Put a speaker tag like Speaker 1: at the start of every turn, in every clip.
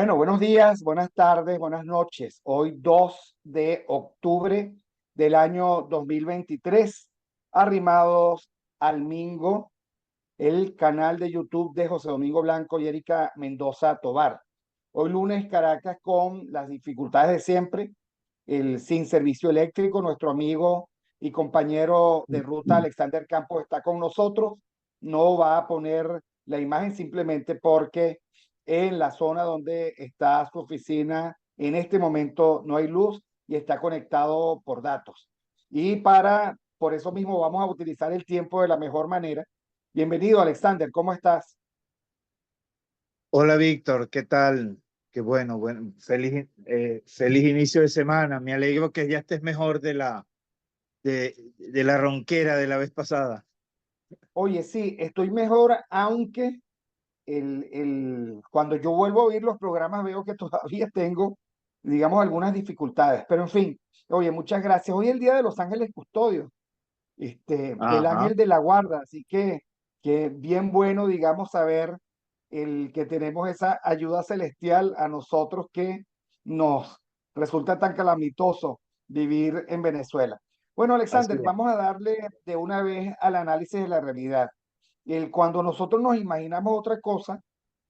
Speaker 1: Bueno, buenos días, buenas tardes, buenas noches. Hoy 2 de octubre del año 2023, arrimados al Mingo, el canal de YouTube de José Domingo Blanco y Erika Mendoza Tobar. Hoy lunes Caracas con las dificultades de siempre, el sin servicio eléctrico. Nuestro amigo y compañero de ruta Alexander Campos está con nosotros. No va a poner la imagen simplemente porque en la zona donde está su oficina en este momento no hay luz y está conectado por datos. Por eso mismo vamos a utilizar el tiempo de la mejor manera. Bienvenido, Alexander, ¿cómo estás?
Speaker 2: Hola Víctor, ¿qué tal? Qué bueno, feliz inicio de semana. Me alegro que ya estés mejor de la ronquera de la vez pasada.
Speaker 1: Oye, sí, estoy mejor, aunque cuando yo vuelvo a oír los programas veo que todavía tengo, digamos, algunas dificultades. Pero en fin, oye, muchas gracias. Hoy es el Día de los Ángeles Custodios, del
Speaker 2: Ajá.
Speaker 1: Ángel de la Guarda, así que bien bueno, digamos, saber el que tenemos esa ayuda celestial a nosotros que nos resulta tan calamitoso vivir en Venezuela. Bueno,
Speaker 2: Así
Speaker 1: Alexander,
Speaker 2: es.
Speaker 1: vamos a darle de una vez al análisis de la realidad. Cuando nosotros nos imaginamos otra cosa,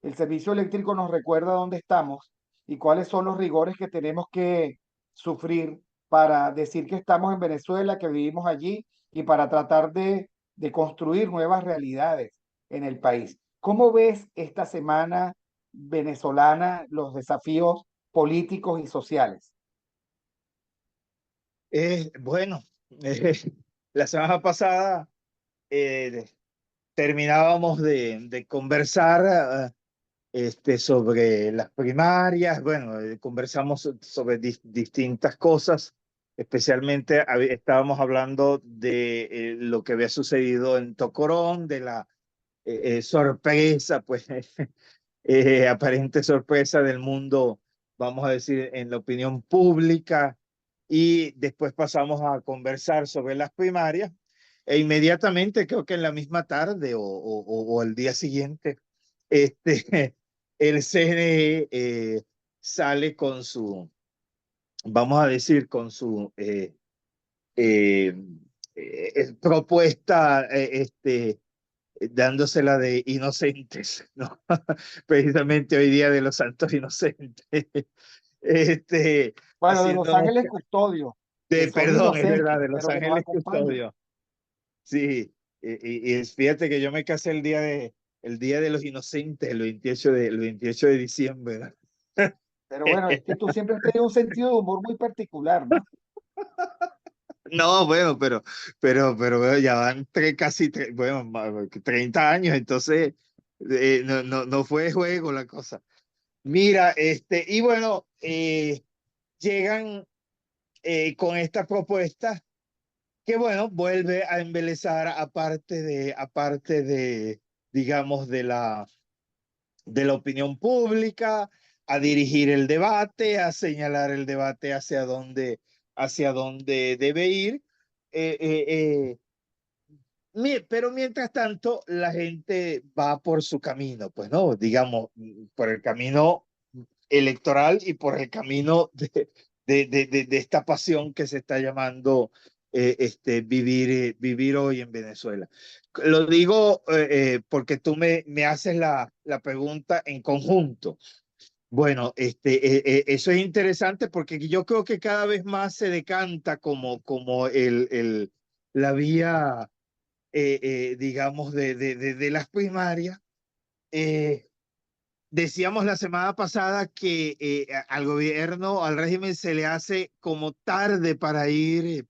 Speaker 1: el servicio eléctrico nos recuerda dónde estamos y cuáles son los rigores que tenemos que sufrir para decir que estamos en Venezuela, que vivimos allí y para tratar de construir nuevas realidades en el país. ¿Cómo ves esta semana venezolana los desafíos políticos y sociales?
Speaker 2: Bueno, eh, la semana pasada eh, terminábamos de conversar sobre las primarias. Bueno, conversamos sobre distintas cosas, especialmente estábamos hablando de lo que había sucedido en Tocorón, de la sorpresa, pues aparente sorpresa del mundo, vamos a decir, en la opinión pública, y después pasamos a conversar sobre las primarias, e inmediatamente, creo que en la misma tarde o el día siguiente, el CNE sale con su, vamos a decir, con su eh, propuesta, dándosela de inocentes, ¿no? Precisamente hoy día de los santos inocentes.
Speaker 1: Bueno, de Los
Speaker 2: Haciendo,
Speaker 1: Ángeles Custodios, que son
Speaker 2: perdón, es
Speaker 1: inocentes,
Speaker 2: verdad, de los
Speaker 1: pero que nos
Speaker 2: ángeles
Speaker 1: acompañan.
Speaker 2: custodios. Sí, fíjate que yo me casé el día de los inocentes, el 28 de diciembre, ¿no?
Speaker 1: Pero bueno, es que tú siempre has tenido un sentido de humor muy particular, ¿no?
Speaker 2: No, bueno, pero ya van bueno, 30 años, entonces no fue juego la cosa. Mira, y bueno, llegan con esta propuesta que, bueno, vuelve a embelezar digamos, de la opinión pública, a dirigir el debate, a señalar el debate hacia dónde debe ir. Eh, eh, eh, pero mientras tanto, la gente va por su camino, pues, ¿no? Digamos, por el camino electoral y por el camino de esta pasión que se está llamando vivir hoy en Venezuela. Lo digo porque tú me haces la pregunta en conjunto. Bueno, eso es interesante porque yo creo que cada vez más se decanta como la vía, digamos, de las primarias. Eh, Decíamos la semana pasada que al gobierno, al régimen, se le hace como tarde para ir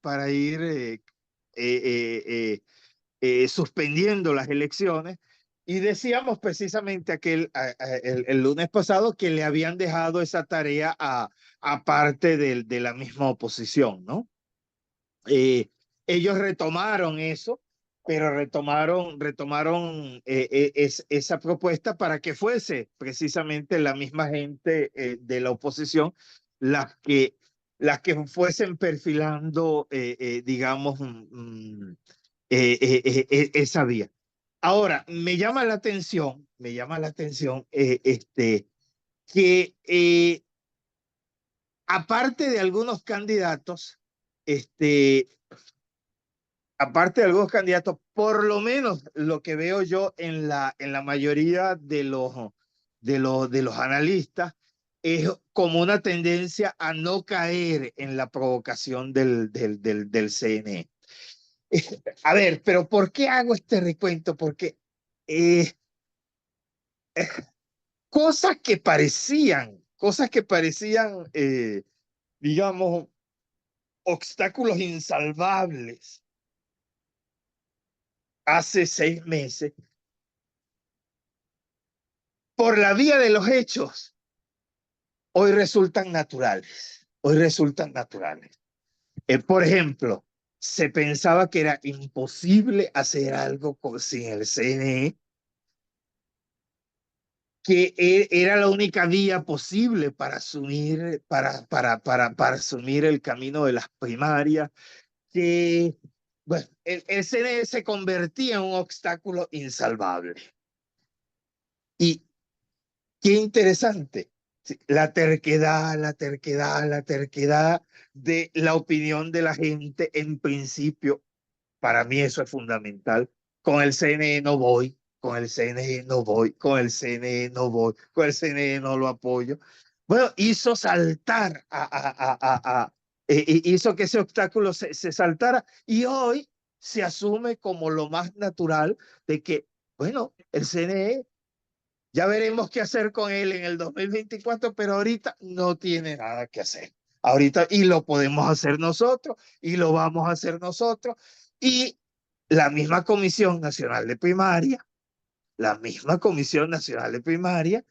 Speaker 2: suspendiendo las elecciones. Y decíamos precisamente el lunes pasado que le habían dejado esa tarea a parte de la misma oposición, ¿no? Eh, Ellos retomaron eso, pero retomaron esa propuesta para que fuese precisamente la misma gente de la oposición las que, las que fuesen perfilando, digamos, esa vía. Ahora, me llama la atención que aparte de algunos candidatos, aparte de algunos candidatos, por lo menos lo que veo yo en la mayoría de los analistas, es como una tendencia a no caer en la provocación del CNE. A ver, pero ¿por qué hago este recuento? Porque eh, cosas que parecían, digamos, obstáculos insalvables hace 6 meses, por la vía de los hechos, hoy resultan naturales. Hoy resultan naturales. Por ejemplo, se pensaba que era imposible hacer algo sin el CNE, que era la única vía posible para para asumir el camino de las primarias, que bueno, el CNE se convertía en un obstáculo insalvable. Y qué interesante, sí, la terquedad de la opinión de la gente, en principio, para mí eso es fundamental. Con el CNE no voy, con el CNE no voy, con el CNE no voy, con el CNE no lo apoyo. Bueno, hizo saltar, hizo que ese obstáculo se saltara y hoy se asume como lo más natural de que, bueno, el CNE ya veremos qué hacer con él en el 2024, pero ahorita no tiene nada que hacer. Ahorita, y lo podemos hacer nosotros, y lo vamos a hacer nosotros. Y la misma Comisión Nacional de Primaria, la misma Comisión Nacional de Primaria,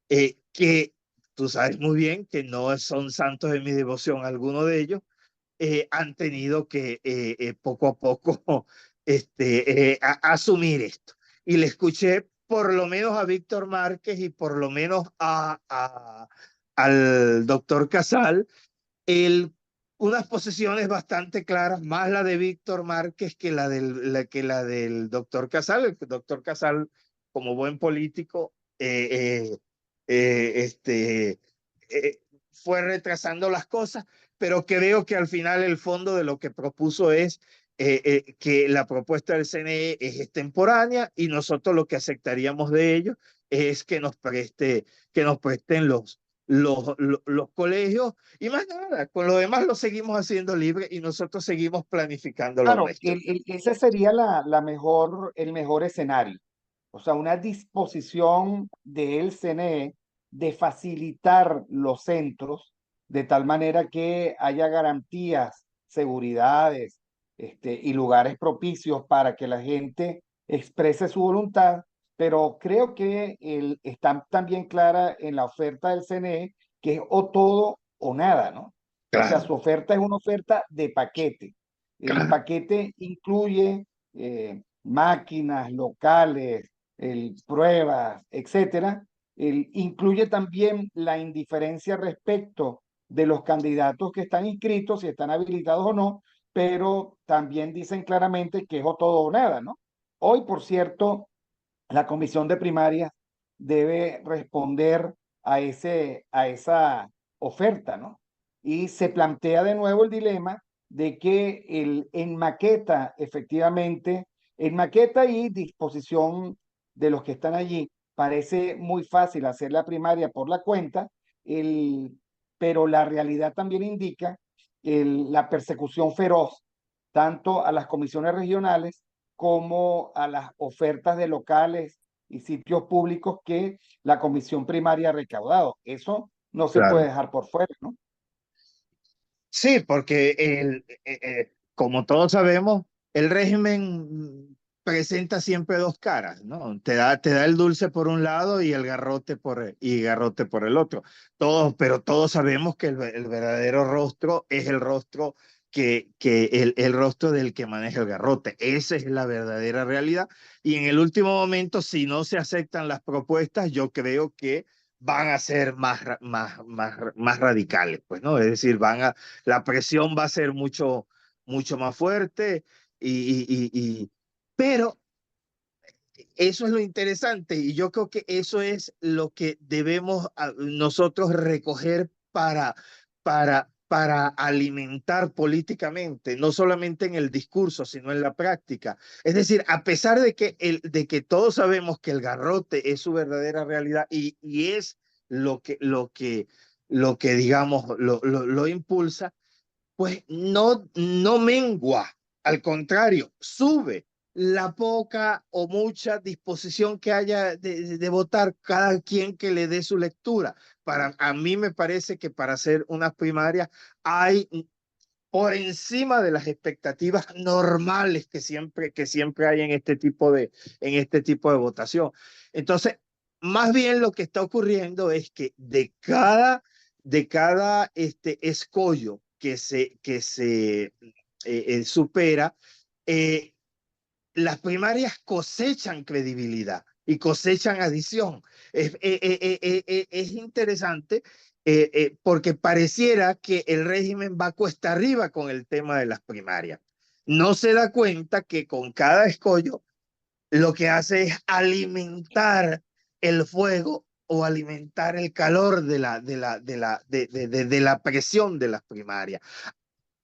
Speaker 2: que tú sabes muy bien que no son santos de mi devoción alguno de ellos, han tenido que poco a poco asumir esto. Y le escuché por lo menos a Víctor Márquez y por lo menos al doctor Casal, unas posiciones bastante claras, más la de Víctor Márquez que la del doctor Casal. El doctor Casal, como buen político, eh, fue retrasando las cosas, pero creo que al final el fondo de lo que propuso es que la propuesta del CNE es extemporánea y nosotros lo que aceptaríamos de ellos es que nos presten los colegios y más nada, con lo demás lo seguimos haciendo libre y nosotros seguimos planificando lo
Speaker 1: Claro,
Speaker 2: nuestro.
Speaker 1: ese sería el mejor escenario. O sea, una disposición del CNE de facilitar los centros de tal manera que haya garantías, seguridades, y lugares propicios para que la gente exprese su voluntad, pero creo que está también clara en la oferta del CNE que es o todo o nada, ¿no? O sea,
Speaker 2: Claro,
Speaker 1: su oferta es una oferta de paquete. El
Speaker 2: claro,
Speaker 1: paquete incluye máquinas locales, pruebas, etcétera. Incluye también la indiferencia respecto de los candidatos que están inscritos, si están habilitados o no, pero también dicen claramente que es o todo o nada, ¿no? Hoy, por cierto, la comisión de primarias debe responder a esa oferta, ¿no? Y se plantea de nuevo el dilema de que en maqueta, efectivamente, en maqueta y disposición de los que están allí, parece muy fácil hacer la primaria por la cuenta, pero la realidad también indica la persecución feroz tanto a las comisiones regionales como a las ofertas de locales y sitios públicos que la comisión primaria ha recaudado. Eso no se puede
Speaker 2: claro.
Speaker 1: dejar por fuera, ¿no?
Speaker 2: Sí, porque como todos sabemos, el régimen presenta siempre dos caras, ¿no? Te da el dulce por un lado y el garrote y garrote por el otro. Todos, pero todos sabemos que el verdadero rostro es el rostro el rostro del que maneja el garrote. Esa es la verdadera realidad. Y en el último momento, si no se aceptan las propuestas, yo creo que van a ser más radicales, pues, ¿no? Es decir, la presión va a ser mucho más fuerte, pero eso es lo interesante y yo creo que eso es lo que debemos nosotros recoger para alimentar políticamente, no solamente en el discurso, sino en la práctica. Es decir, a pesar de que todos sabemos que el garrote es su verdadera realidad y es lo que digamos, lo impulsa, pues no mengua, al contrario, sube la poca o mucha disposición que haya de votar cada quien que le dé su lectura. A mí me parece que para hacer unas primarias hay por encima de las expectativas normales que siempre hay en este tipo de votación. Entonces, más bien lo que está ocurriendo es que de cada escollo que se supera, eh, las primarias cosechan credibilidad y cosechan adición. Es interesante porque pareciera que el régimen va cuesta arriba con el tema de las primarias. No se da cuenta que con cada escollo lo que hace es alimentar el fuego o alimentar el calor de la presión de las primarias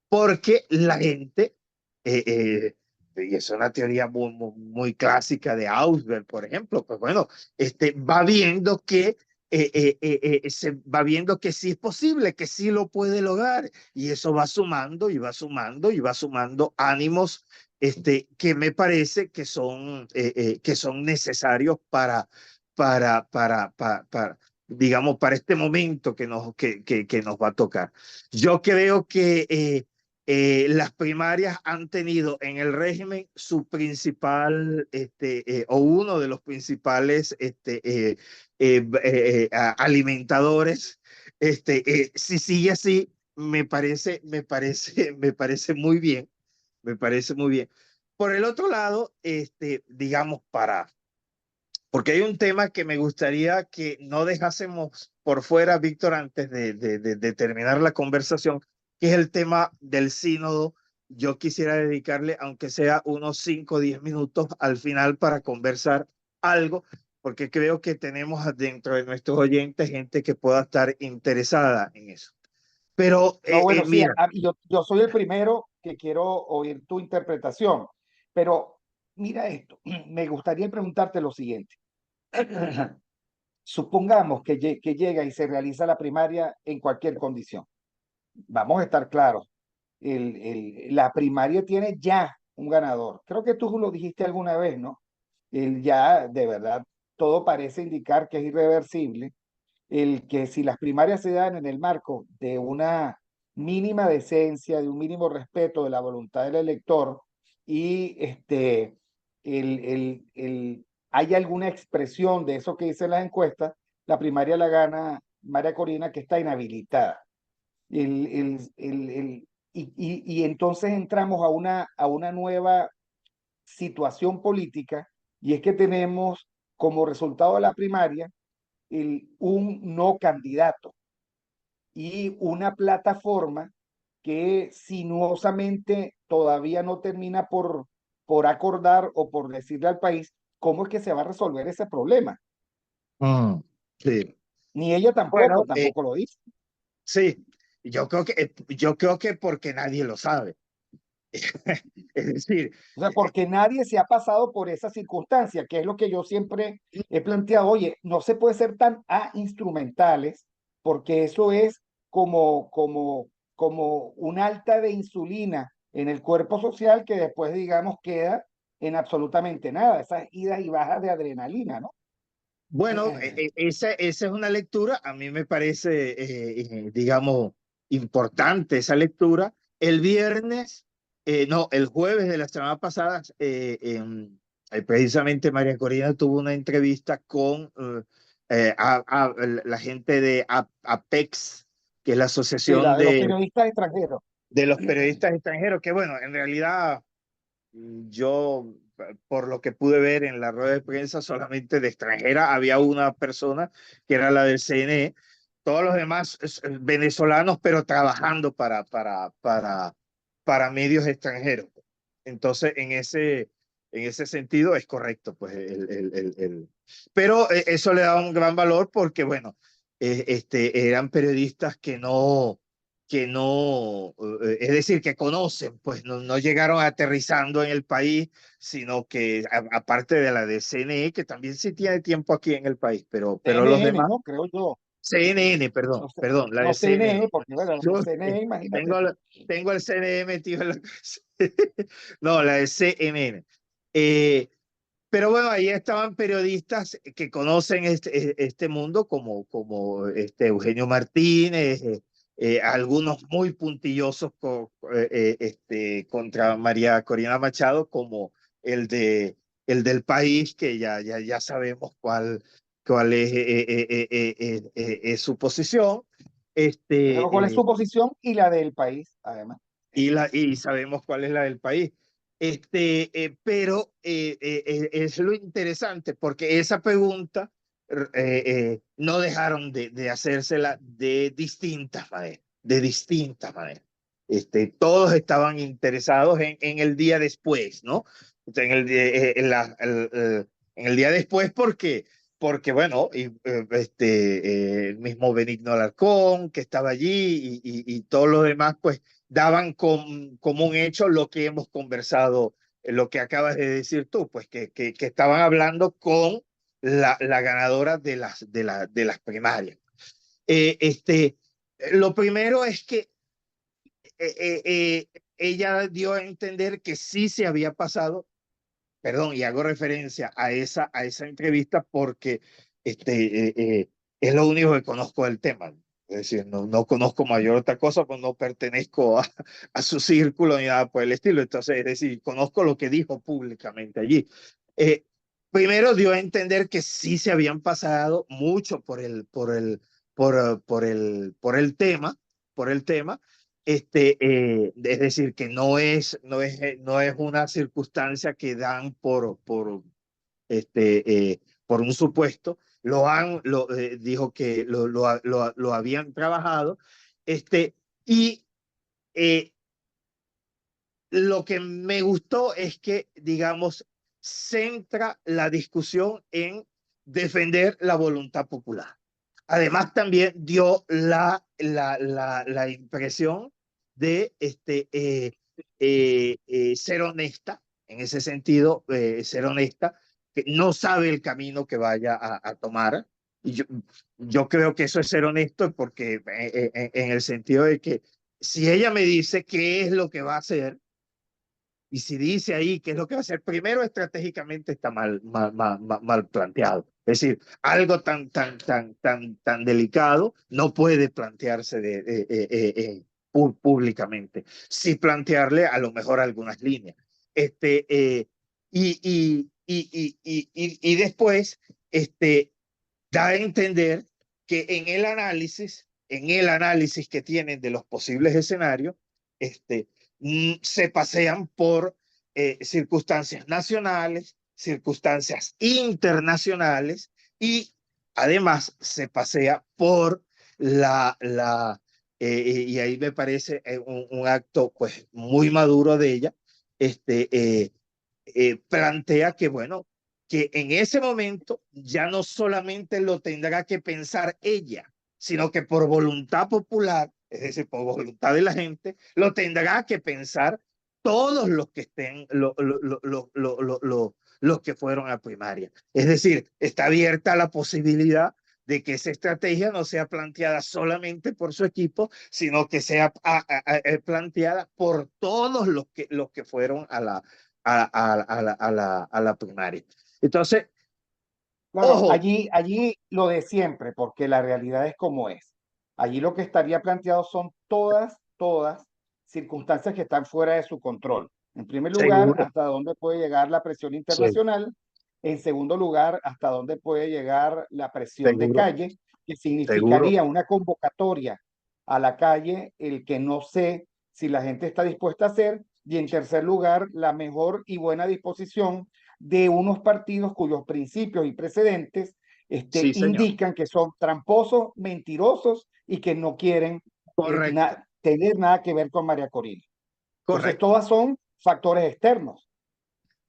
Speaker 2: porque la gente, y es una teoría muy clásica de Ausberg, por ejemplo, pues bueno, va viendo se va viendo que sí es posible, que sí lo puede lograr, y eso va sumando y va sumando y va sumando ánimos que me parece que son necesarios digamos, para este momento que nos va a tocar. Yo creo que las primarias han tenido en el régimen su principal, o uno de los principales alimentadores. Si sigue así, me parece muy bien, me parece muy bien. Por el otro lado, digamos, porque hay un tema que me gustaría que no dejásemos por fuera, Víctor, antes de terminar la conversación, que es el tema del sínodo. Yo quisiera dedicarle, aunque sea unos 5 o 10 minutos al final para conversar algo, porque creo que tenemos dentro de nuestros oyentes gente que pueda estar interesada en eso. Pero
Speaker 1: No, bueno, sí,
Speaker 2: mira,
Speaker 1: yo soy el primero que quiero oír tu interpretación, pero mira esto, me gustaría preguntarte lo siguiente. Supongamos que llega y se realiza la primaria en cualquier condición. Vamos a estar claros, la primaria tiene ya un ganador. Creo que tú lo dijiste alguna vez, ¿no? Ya, de verdad, todo parece indicar que es irreversible el que si las primarias se dan en el marco de una mínima decencia, de un mínimo respeto de la voluntad del elector y hay alguna expresión de eso que dicen las encuestas, la primaria la gana María Corina, que está inhabilitada. El, y entonces entramos a una nueva situación política y es que tenemos como resultado de la primaria un no candidato y una plataforma que sinuosamente todavía no termina por acordar o por decirle al país cómo es que se va a resolver ese problema.
Speaker 2: sí.
Speaker 1: Ni ella
Speaker 2: Bueno,
Speaker 1: tampoco lo dice.
Speaker 2: sí, yo creo que porque nadie lo sabe. Es decir,
Speaker 1: O sea, porque nadie se ha pasado por esa circunstancia, que es lo que yo siempre he planteado. Oye, no se puede ser tan instrumentales, porque eso es como un alta de insulina en el cuerpo social que después, digamos, queda en absolutamente nada, esas idas y bajas de adrenalina, ¿no?
Speaker 2: bueno, esa es una lectura, a mí me parece, digamos, importante esa lectura. El viernes, no, el jueves de la semana pasada, precisamente María Corina tuvo una entrevista con la gente de APEX, que es la
Speaker 1: Sí,
Speaker 2: Asociación
Speaker 1: la de los periodistas extranjeros.
Speaker 2: de los Periodistas Extranjeros, que bueno, en realidad yo, por lo que pude ver en la rueda de prensa, solamente de extranjera había una persona que era la del CNE, todos los demás venezolanos, pero trabajando para medios extranjeros. Entonces, en ese sentido es correcto, pues pero eso le da un gran valor porque, bueno, eran periodistas que no, es decir, que conocen, pues no llegaron aterrizando en el país, sino que aparte de la de CNE, que también sí tiene tiempo aquí en el país, pero los
Speaker 1: CNN,
Speaker 2: demás,
Speaker 1: ¿no? Creo yo.
Speaker 2: CNN,
Speaker 1: No sé,
Speaker 2: perdón, la
Speaker 1: no
Speaker 2: de CNN.
Speaker 1: CNN, porque bueno,
Speaker 2: Yo
Speaker 1: CNN, imagínate
Speaker 2: tengo,
Speaker 1: tú.
Speaker 2: tengo el CNE metido en la cabeza. No, la de CNN. Eh, pero bueno, ahí estaban periodistas que conocen este mundo como Eugenio Martínez, algunos muy puntillosos contra María Corina Machado, como el del País, que ya sabemos cuál es su posición.
Speaker 1: Pero ¿cuál es
Speaker 2: Este,
Speaker 1: su posición y la del país, además?
Speaker 2: y sabemos cuál es la del país. Pero es lo interesante porque esa pregunta no dejaron de hacérsela de distintas maneras, de distintas maneras. Todos estaban interesados en el día después, ¿no? En el día después porque bueno, el mismo Benigno Alarcón que estaba allí y todos los demás, pues daban como un hecho lo que hemos conversado, lo que acabas de decir tú, pues que estaban hablando con la ganadora de las primarias. Lo primero es que ella dio a entender que sí se había pasado, perdón, y hago referencia a esa entrevista porque es lo único que conozco del tema. Es decir, no conozco mayor otra cosa, pues no pertenezco a su círculo ni nada por el estilo. Entonces, es decir, conozco lo que dijo públicamente allí. Eh, Primero dio a entender que sí se habían pasado mucho por el tema, es decir, que no es una circunstancia que dan por un supuesto, dijo que lo habían trabajado, y eh, lo que me gustó es que, digamos, centra la discusión en defender la voluntad popular. Además, también dio la impresión de ser honesta, en ese sentido, ser honesta, que no sabe el camino que vaya a tomar. Y yo creo que eso es ser honesto porque en el sentido de que si ella me dice qué es lo que va a hacer, y si dice ahí qué es lo que va a hacer, primero estratégicamente está mal planteado. Es decir, algo tan delicado no puede plantearse públicamente, sí plantearle a lo mejor algunas líneas. Y después da a entender que en el análisis que tienen de los posibles escenarios, se pasean por circunstancias nacionales, circunstancias internacionales y además se pasea por y ahí me parece un acto pues muy maduro de ella, plantea que bueno, que en ese momento ya no solamente lo tendrá que pensar ella, sino que por voluntad popular, es decir, por voluntad de la gente, lo tendrá que pensar todos los que estén, los que fueron a primaria. Es decir, está abierta la posibilidad de que esa estrategia no sea planteada solamente por su equipo, sino que sea planteada por todos los que fueron a la primaria. Entonces,
Speaker 1: Claro,
Speaker 2: ojo,
Speaker 1: allí lo de siempre, porque la realidad es como es. Allí lo que estaría planteado son todas circunstancias que están fuera de su control. En primer lugar,
Speaker 2: seguro,
Speaker 1: hasta dónde puede llegar la presión
Speaker 2: sí,
Speaker 1: internacional. En segundo lugar, hasta dónde puede llegar la presión de
Speaker 2: seguro,
Speaker 1: calle, que
Speaker 2: seguro,
Speaker 1: significaría una convocatoria a la calle, el que no sé si la gente está dispuesta a hacer. Y en tercer lugar, la mejor y buena disposición de unos partidos cuyos principios y precedentes
Speaker 2: sí, señor,
Speaker 1: indican que son tramposos, mentirosos y que no quieren
Speaker 2: correcto,
Speaker 1: tener nada que ver con María Corina. Entonces,
Speaker 2: correcto.
Speaker 1: todas son factores externos.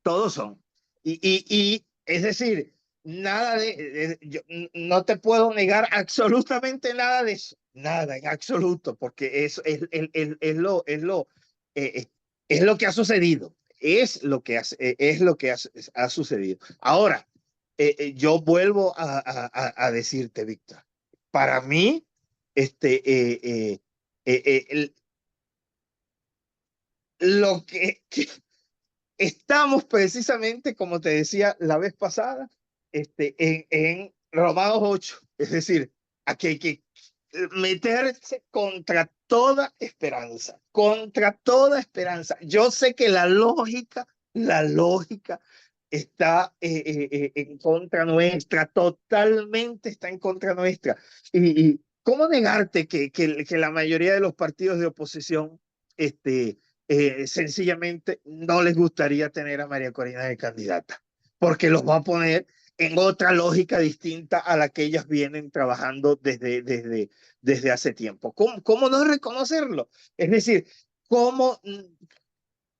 Speaker 2: todos son. Y es decir, nada yo no te puedo negar absolutamente nada de eso, nada en absoluto, porque eso es lo que ha sucedido, es lo que ha sucedido. Ahora, yo vuelvo a decirte, Víctor, para mí, este, lo que estamos precisamente, como te decía la vez pasada, en Romanos 8. Es decir, aquí hay que meterse contra toda esperanza. Yo sé que la lógica está en contra nuestra, totalmente está en contra nuestra. Y ¿cómo negarte que la mayoría de los partidos de oposición sencillamente no les gustaría tener a María Corina de candidata? Porque los va a poner en otra lógica distinta a la que ellas vienen trabajando desde hace tiempo. ¿Cómo no reconocerlo? Es decir, ¿cómo,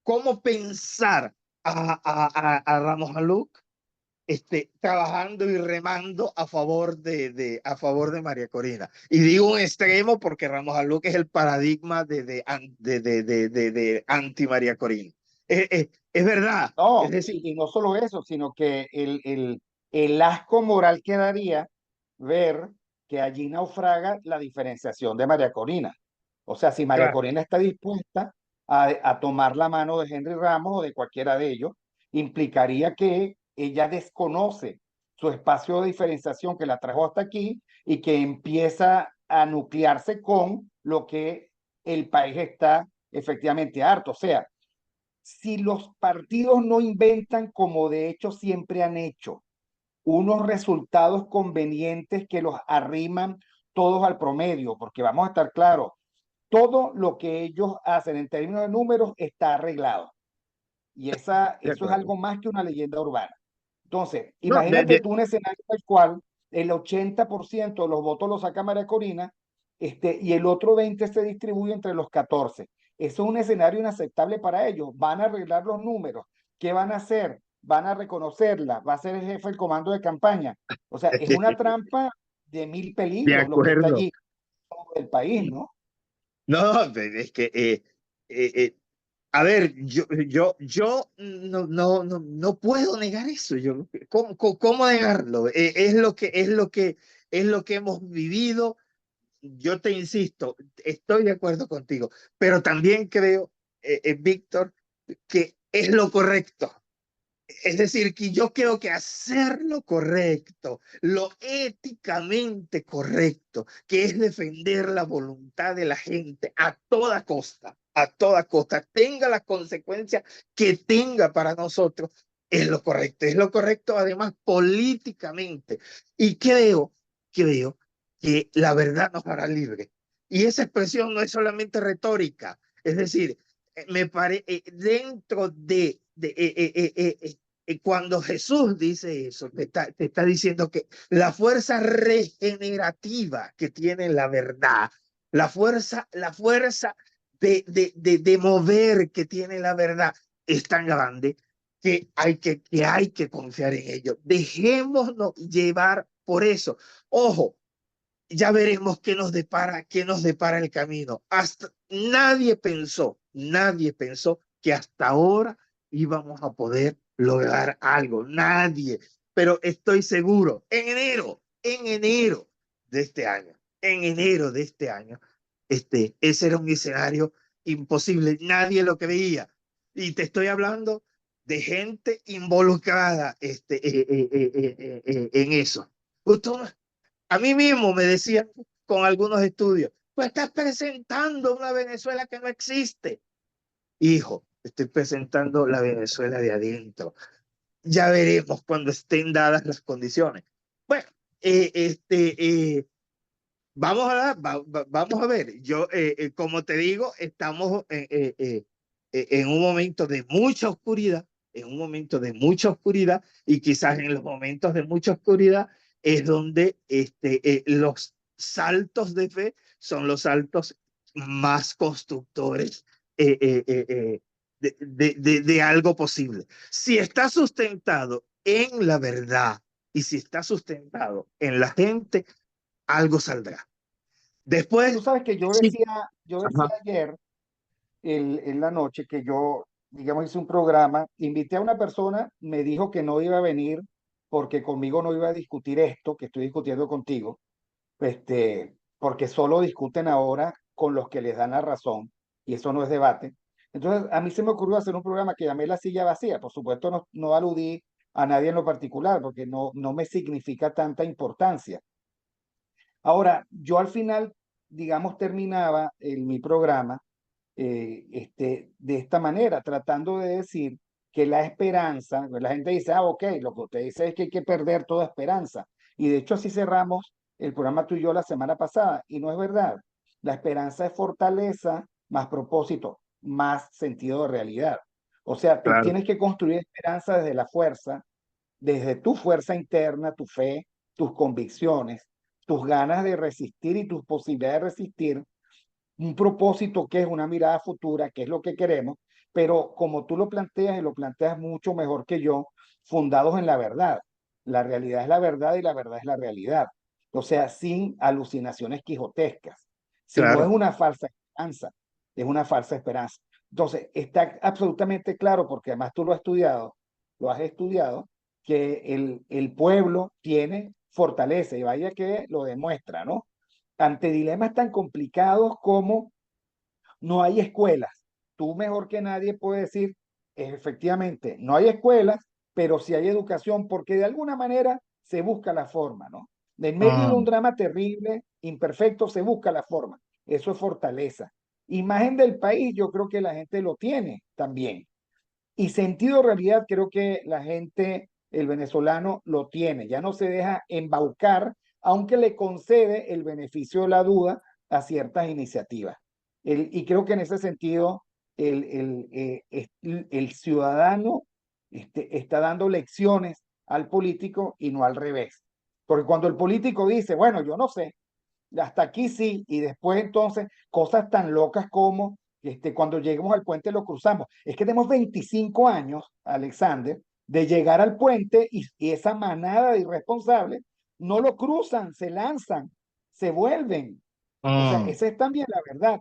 Speaker 2: cómo pensar a Ramos Aluc trabajando y remando a favor de María Corina? Y digo un extremo porque Ramos Aluc es el paradigma de anti María Corina. Es verdad. Es
Speaker 1: No,
Speaker 2: decir,
Speaker 1: y no solo eso, sino que el asco moral que daría ver que allí naufraga la diferenciación de María Corina. O sea, si María
Speaker 2: claro,
Speaker 1: Corina está dispuesta a tomar la mano de Henry Ramos o de cualquiera de ellos, implicaría que ella desconoce su espacio de diferenciación que la trajo hasta aquí y que empieza a nuclearse con lo que el país está efectivamente harto. O sea, si los partidos no inventan como de hecho siempre han hecho, unos resultados convenientes que los arriman todos al promedio, porque vamos a estar claros, todo lo que ellos hacen en términos de números está arreglado. Y
Speaker 2: de
Speaker 1: eso es
Speaker 2: acuerdo.
Speaker 1: algo más que una leyenda urbana. Entonces,
Speaker 2: No,
Speaker 1: imagínate tú un escenario en el cual el 80% de los votos lo saca María Corina, y el otro 20% se distribuye entre los 14. Eso es un escenario inaceptable para ellos. Van a arreglar los números. ¿Qué van a hacer? Van a reconocerla. Va a ser el jefe del comando de campaña. O sea, es una trampa de mil
Speaker 2: de
Speaker 1: peligros lo que está
Speaker 2: acuerdo.
Speaker 1: allí del país, ¿no?
Speaker 2: No, es que a ver, yo no puedo negar eso. ¿Cómo negarlo? Es lo que hemos vivido. Yo te insisto, estoy de acuerdo contigo, pero también creo, Víctor, que es lo correcto. Es decir, que yo creo que hacer lo correcto, lo éticamente correcto, que es defender la voluntad de la gente a toda costa, tenga las consecuencias que tenga para nosotros, es lo correcto además políticamente. Y creo que la verdad nos hará libres. Y esa expresión no es solamente retórica, es decir, me parece dentro cuando Jesús dice eso, te está diciendo que la fuerza regenerativa que tiene la verdad, la fuerza de mover que tiene la verdad es tan grande que hay que confiar en ello. Dejémonos llevar por eso. Ojo, ya veremos qué nos depara el camino. Hasta nadie pensó que hasta ahora íbamos a poder lograr algo. Nadie. Pero estoy seguro, en enero en enero de este año, ese era un escenario imposible. Nadie lo creía. Y te estoy hablando de gente involucrada en eso. A mí mismo me decían con algunos estudios, pues estás presentando una Venezuela que no existe. Hijo, estoy presentando la Venezuela de adentro. Ya veremos cuando estén dadas las condiciones. Bueno, vamos a ver. Como te digo, estamos en un momento de mucha oscuridad, en un momento de mucha oscuridad, y quizás en los momentos de mucha oscuridad es donde los saltos de fe son los saltos más constructores de algo posible. Si está sustentado en la verdad y si está sustentado en la gente, algo saldrá.
Speaker 1: Tú
Speaker 2: Después,
Speaker 1: sabes que
Speaker 2: sí.
Speaker 1: yo decía
Speaker 2: Ajá.
Speaker 1: ayer en la noche que yo, digamos, hice un programa, invité a una persona, me dijo que no iba a venir porque conmigo no iba a discutir esto que estoy discutiendo contigo, porque solo discuten ahora con los que les dan la razón y eso no es debate. Entonces, a mí se me ocurrió hacer un programa que llamé La Silla Vacía. Por supuesto, no aludí a nadie en lo particular porque no me significa tanta importancia. Ahora, yo al final, digamos, terminaba mi programa de esta manera, tratando de decir que la esperanza, pues la gente dice, ah, ok, lo que usted dice es que hay que perder toda esperanza. Y de hecho así cerramos el programa tú y yo la semana pasada, y no es verdad. La esperanza es fortaleza, más propósito, más sentido de realidad. O sea, tú
Speaker 2: Claro,
Speaker 1: tienes que construir esperanza desde la fuerza, desde tu fuerza interna, tu fe, tus convicciones, tus ganas de resistir y tus posibilidades de resistir, un propósito que es una mirada futura, que es lo que queremos, pero como tú lo planteas y lo planteas mucho mejor que yo, fundados en la verdad. La realidad es la verdad y la verdad es la realidad. O sea, sin alucinaciones quijotescas. Si no es
Speaker 2: claro.
Speaker 1: una falsa esperanza, es una falsa esperanza. Entonces, está absolutamente claro, porque además tú lo has estudiado, que el pueblo tiene fortaleza y vaya que lo demuestra, ¿no? Ante dilemas tan complicados como no hay escuelas. Tú mejor que nadie puedes decir, efectivamente, no hay escuelas, pero sí hay educación, porque de alguna manera se busca la forma, ¿no? En medio de un
Speaker 2: Mm,
Speaker 1: drama terrible, imperfecto, se busca la forma. Eso es fortaleza. Imagen del país, yo creo que la gente lo tiene también. Y sentido de realidad, creo que la gente, el venezolano, lo tiene. Ya no se deja embaucar, aunque le concede el beneficio de la duda a ciertas iniciativas. Y creo que en ese sentido, el ciudadano está dando lecciones al político y no al revés. Porque cuando el político dice, bueno, yo no sé, hasta aquí sí, y después entonces cosas tan locas como cuando lleguemos al puente lo cruzamos. Es que tenemos 25 años, Alexander, de llegar al puente y esa manada de irresponsables no lo cruzan, se lanzan, se vuelven. O sea,
Speaker 2: mm,
Speaker 1: esa es también la verdad.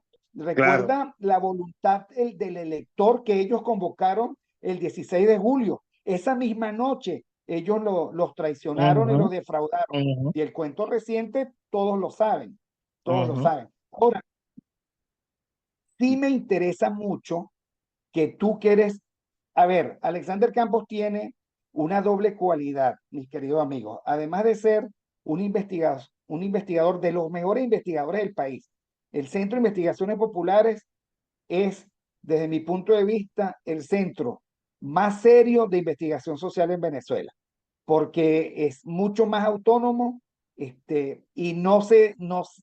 Speaker 2: claro.
Speaker 1: Recuerda la voluntad del elector que ellos convocaron el 16 de julio. Esa misma noche ellos los traicionaron y
Speaker 2: Ujú,
Speaker 1: los defraudaron.
Speaker 2: ujú,
Speaker 1: Y el cuento reciente, todos lo saben, todos lo
Speaker 2: ujú.
Speaker 1: saben. Ahora, sí me interesa mucho que tú quieres, a ver, Alexander Campos tiene una doble cualidad, mis queridos amigos, además de ser un investigador de los mejores investigadores del país. El Centro de Investigaciones Populares es, desde mi punto de vista, el centro más serio de investigación social en Venezuela porque es mucho más autónomo y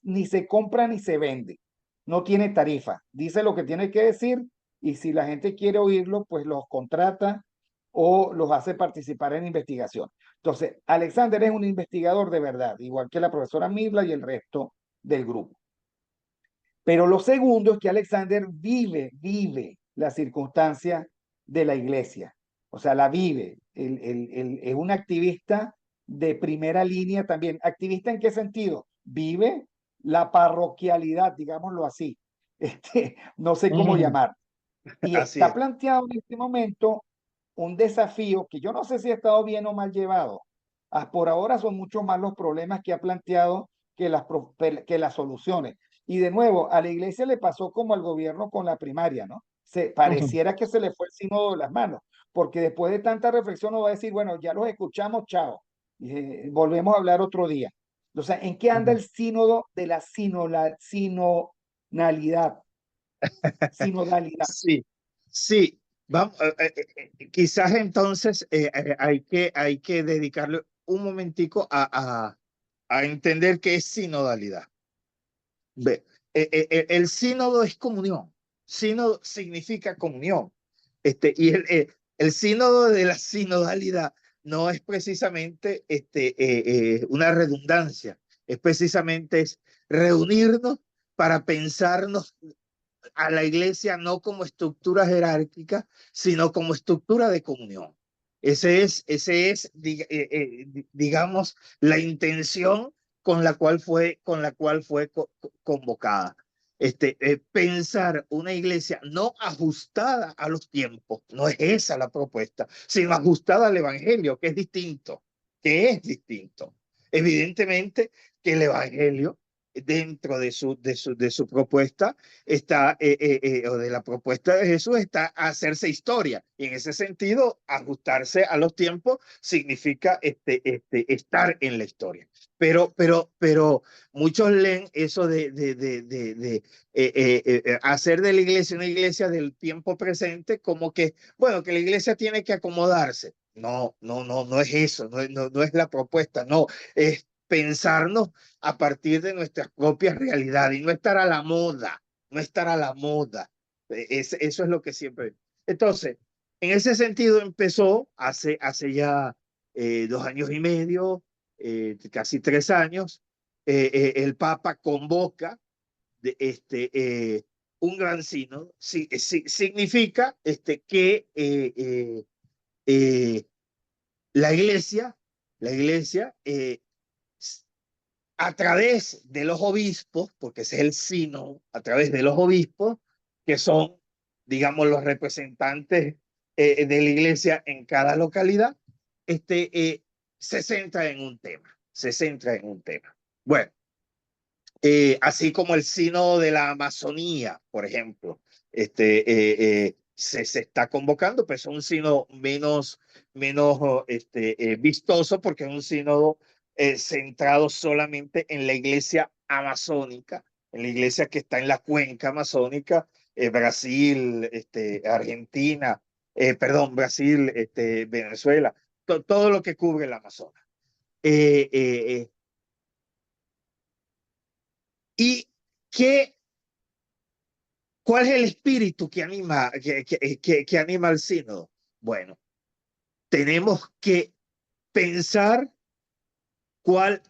Speaker 1: ni se compra ni se vende. No tiene tarifa. Dice lo que tiene que decir y si la gente quiere oírlo, pues los contrata o los hace participar en investigación. Entonces, Alexander es un investigador de verdad, igual que la profesora Mirla y el resto del grupo. Pero lo segundo es que Alexander vive la circunstancia de la iglesia, o sea, la vive. Es un activista de primera línea también. ¿Activista en qué sentido? Vive la parroquialidad, digámoslo así. No sé cómo
Speaker 2: Mm,
Speaker 1: llamar. Y
Speaker 2: así
Speaker 1: está
Speaker 2: es.
Speaker 1: planteado en este momento un desafío que yo no sé si ha estado bien o mal llevado. Por ahora son mucho más los problemas que ha planteado que las soluciones. Y de nuevo, a la iglesia le pasó como al gobierno con la primaria, ¿no?
Speaker 2: Ujú,
Speaker 1: Pareciera que se le fue el sínodo de las manos, porque después de tanta reflexión no va a decir, bueno, ya los escuchamos, chao. Volvemos a hablar otro día. O sea, ¿en qué anda
Speaker 2: ujú.
Speaker 1: el sínodo de la sinodalidad? Sinodalidad.
Speaker 2: Sí, sí. Vamos, quizás entonces hay que dedicarle un momentico a entender qué es sinodalidad. Ve, el sínodo es comunión. Sínodo significa comunión. El sínodo de la sinodalidad no es precisamente una redundancia, es precisamente es reunirnos para pensarnos a la iglesia no como estructura jerárquica, sino como estructura de comunión. Digamos, la intención con la cual fue convocada. Pensar una iglesia no ajustada a los tiempos, no es esa la propuesta, sino ajustada al evangelio, que es distinto, Evidentemente que el evangelio dentro de su propuesta está, o de la propuesta de Jesús, está hacerse historia. Y en ese sentido, ajustarse a los tiempos significa estar en la historia. Pero muchos leen eso de hacer de la iglesia una iglesia del tiempo presente como que, bueno, que la iglesia tiene que acomodarse. No es eso, no es la propuesta, no, es pensarnos a partir de nuestras propias realidades y no estar a la moda, no estar a la moda. Eso es lo que siempre. Entonces, en ese sentido empezó hace ya 2 años y medio, casi 3 años, el Papa convoca un gran sínodo. Significa que eh, la iglesia a través de los obispos, porque ese es el sínodo, a través de los obispos, que son, digamos, los representantes de la iglesia en cada localidad, se centra en un tema, se centra en un tema. Bueno, así como el sínodo de la Amazonía, por ejemplo, se está convocando, pero es un sínodo menos vistoso porque es un sínodo centrado solamente en la iglesia amazónica, en la iglesia que está en la cuenca amazónica, Brasil, Argentina, perdón, Brasil, Venezuela, todo lo que cubre el Amazonas. ¿Y qué ¿Cuál es el espíritu que anima, que anima al sínodo? Bueno, tenemos que pensar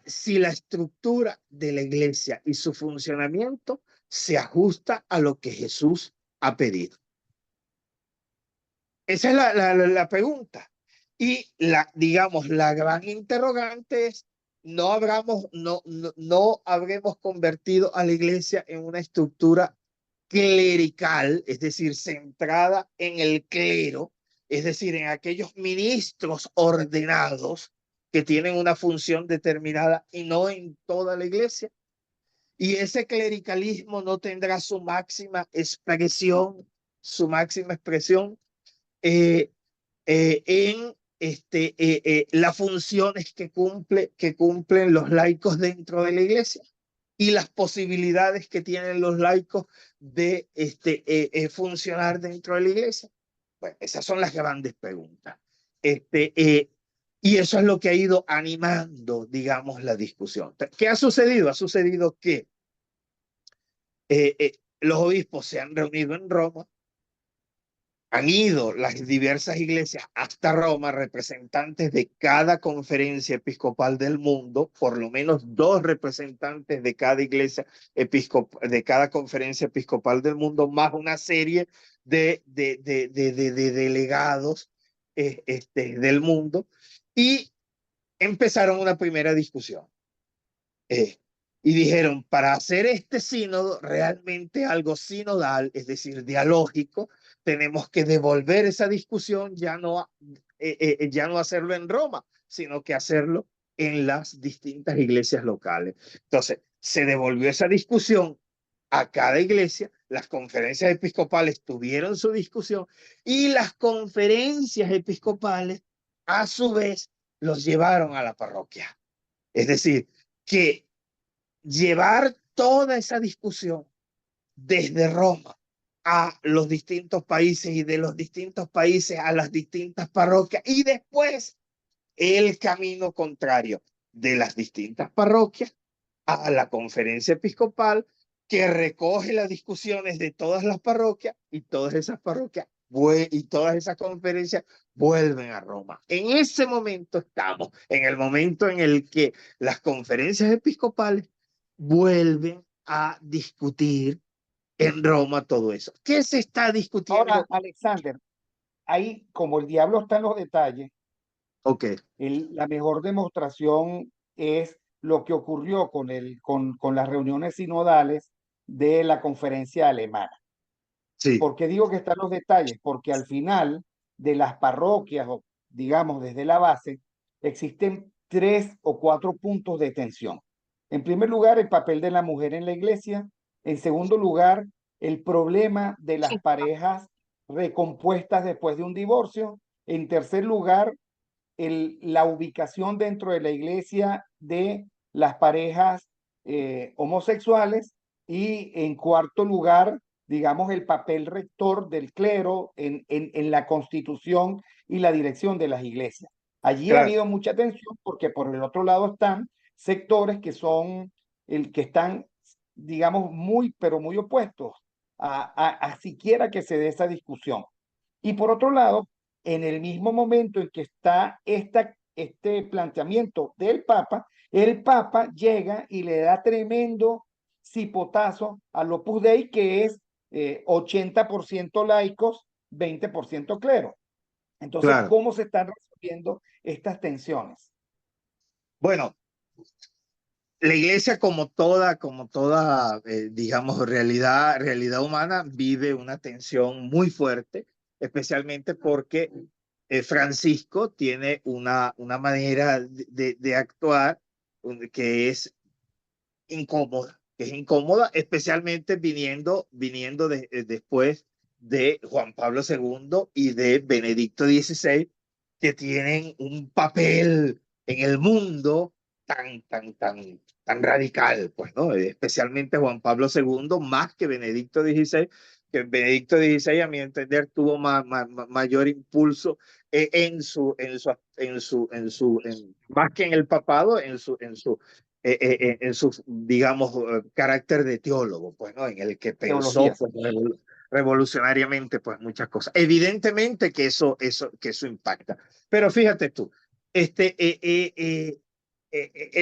Speaker 2: si la estructura de la iglesia y su funcionamiento se ajusta a lo que Jesús ha pedido. Esa es la pregunta. Y digamos, la gran interrogante es, no habremos convertido a la iglesia en una estructura clerical, es decir, centrada en el clero, es decir, en aquellos ministros ordenados que tienen una función determinada y no en toda la iglesia. Y ese clericalismo no tendrá su máxima expresión eh, en las funciones que cumplen los laicos dentro de la iglesia y las posibilidades que tienen los laicos de funcionar dentro de la iglesia. Bueno, esas son las grandes preguntas. Y eso es lo que ha ido animando, digamos, la discusión. ¿Qué ha sucedido? Ha sucedido que los obispos se han reunido en Roma, han ido las diversas iglesias hasta Roma, representantes de cada conferencia episcopal del mundo, por lo menos 2 representantes de cada iglesia de cada conferencia episcopal del mundo, más una serie de delegados del mundo, y empezaron una primera discusión. Y dijeron, para hacer este sínodo realmente algo sinodal, es decir, dialógico, tenemos que devolver esa discusión, ya no hacerlo en Roma, sino que hacerlo en las distintas iglesias locales. Entonces, se devolvió esa discusión a cada iglesia, las conferencias episcopales tuvieron su discusión y las conferencias episcopales, a su vez, los llevaron a la parroquia. Es decir, que llevar toda esa discusión desde Roma a los distintos países y de los distintos países a las distintas parroquias y después el camino contrario de las distintas parroquias a la conferencia episcopal que recoge las discusiones de todas las parroquias y todas esas parroquias y todas esas conferencias vuelven a Roma. En ese momento estamos, en el momento en el que las conferencias episcopales vuelven a discutir en Roma todo eso. ¿Qué se está
Speaker 1: Ahora,
Speaker 2: discutiendo?
Speaker 1: Alexander, ahí como el diablo está en los detalles,
Speaker 2: Ok,
Speaker 1: la mejor demostración es lo que ocurrió con las reuniones sinodales de la conferencia alemana.
Speaker 2: sí,
Speaker 1: ¿Por qué digo que están los detalles? Porque al final de las parroquias, o digamos desde la base, existen 3 o 4 puntos de tensión. En primer lugar, el papel de la mujer en la iglesia. En segundo lugar, el problema de las parejas recompuestas después de un divorcio. En tercer lugar, la ubicación dentro de la iglesia de las parejas homosexuales, y en cuarto lugar, digamos, el papel rector del clero en la constitución y la dirección de las iglesias. Allí ha
Speaker 2: claro,
Speaker 1: habido mucha tensión porque por el otro lado están sectores que son el que están, digamos, muy, pero muy opuestos a siquiera que se dé esa discusión. Y por otro lado, en el mismo momento en que está este planteamiento del Papa, el Papa llega y le da tremendo cipotazo al Opus Dei, que es 80% laicos, 20% clero. Entonces,
Speaker 2: claro.
Speaker 1: ¿cómo se están resolviendo estas tensiones?
Speaker 2: Bueno, la iglesia como toda, digamos, realidad humana, vive una tensión muy fuerte, especialmente porque Francisco tiene una manera de actuar que es incómoda, especialmente después de Juan Pablo II y de Benedicto XVI, que tienen un papel en el mundo tan radical, pues, ¿no? Especialmente Juan Pablo II, más que Benedicto XVI, que Benedicto XVI, a mi entender, tuvo mayor impulso más que en el papado, en su, digamos, carácter de teólogo, pues, ¿no? En el que pensó,
Speaker 1: Teologías.
Speaker 2: pues, revolucionariamente, pues, muchas cosas. Evidentemente que eso impacta. Pero fíjate tú, este,